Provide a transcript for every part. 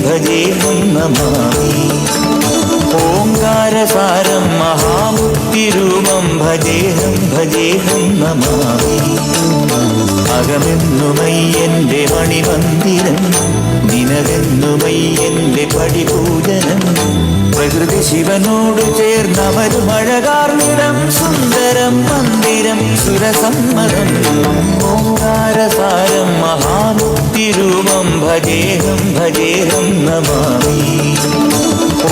ഭജേഹം നമാമി. ഓംകാരസാരം മഹാമുക്തിരൂപം ഭജേഹം നമാമി. അകമെന്നുമയ്യന്റെ മണിമന്ദിരം, ദിനമെന്നുമയ്യന്റെ പടിപൂജനം. പ്രകൃതി ശിവനോട് ചേർന്നമരുമഴകാർന്നിടം, സുന്ദരം മന്ദിരം സുരസമ്മതം. ഓംകാരസാരം മഹാമുക്തിരൂപം ഭജേഹം നമാമി.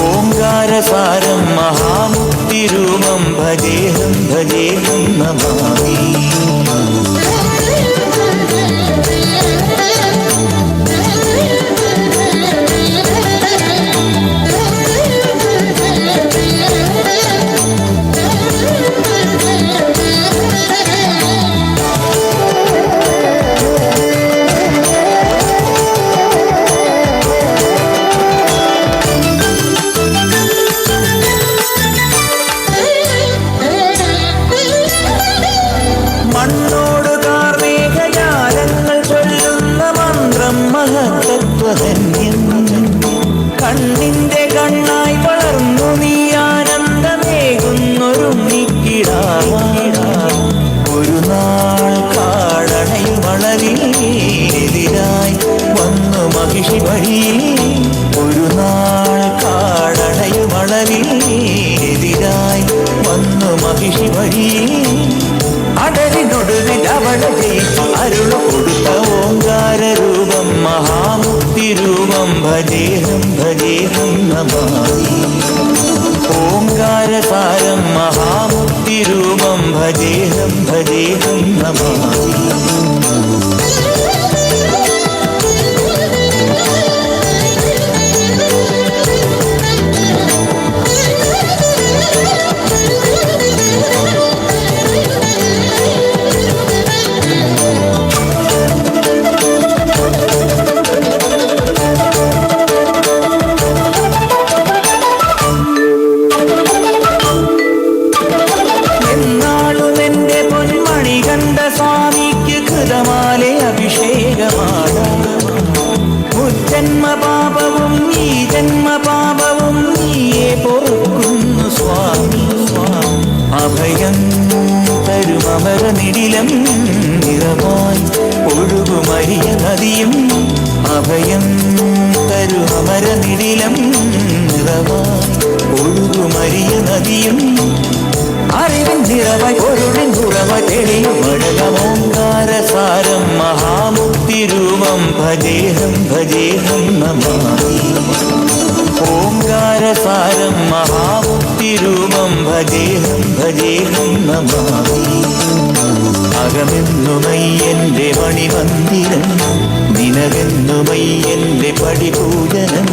ഓംകാരസാരം മഹാമുക്തിരൂപം ഭജേഹം നമാമി. മണ്ണോട് കാർമേഘജാലങ്ങൾ ചൊല്ലുന്ന മന്ത്രം മഹത്തത്വധന്യം. കണ്ണിന്റെ കണ്ണായി വളർന്നു നീ ആനന്ദമേകുന്നൊരുണ്ണിക്കിടാവാ. ഒരു നാൾ കാടണയുമളവിനെതിരായി വന്നു മഹിഷി വഴിയിൽ. ഒരു നാൾ കാടണയുമളവിനെതിരായി വന്നു മഹിഷി വഴിയിൽ. അടലിനൊടുവിൽ അവളെ ജയിച്ചു അരുള കൊടുത്ത ഓംകാരരൂപം മഹാമുക്തിരൂപം ഭജേഹം നമാമി. ഓംകാരസാരം മഹാമുക്തിരൂപം ഭജേഹം നമാമി. സ്വാമിക്ക് കൃതമാലെ അഭിഷേകമാണ്. മുജ്ജന്മപാപവും ഈ ജന്മപാപവും നീയെ പൊറുക്കുന്നു സ്വാമി. അഭയം തരുമമര നിടിലം നിറമായി ഒഴുകുമരിയ നദിയും. അഭയം തരുമമര നിടിലം നിറമായി ഒഴുകുമരിയ നദിയും. അറിവിൻ നിറവായി പൊരുളിൻ ഉറവായി തെളിയും ഓംകാരസാരം മഹാമുക്തിരൂപം ഭജേഹം നമാമി. ഓംകാരസാരം മഹാമുക്തിരൂപം ഭജേഹം നമാമി. അകമെന്നുമയ്യന്റെ മണിമന്ദിരം, ദിനമെന്നുമയ്യന്റെ പടിപൂജനം.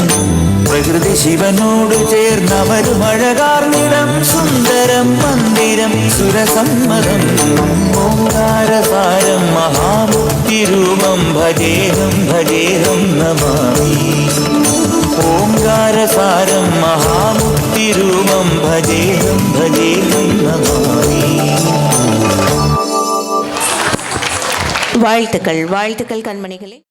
പ്രകൃതി ശിവനോട് ചേർന്നമരുമഴകാർന്നിടം, സുന്ദരം മന്ദിരം സുരസമ്മതം. ഓംകാരസാരം മഹാമുക്തിരൂപം ഭജേഹം നമാമി. ഓംകാരസാരം മഹാമുക്തിരൂപം ഭജേഹം നമാമി. வாழ்த்துக்கள் கண்மணிகளே.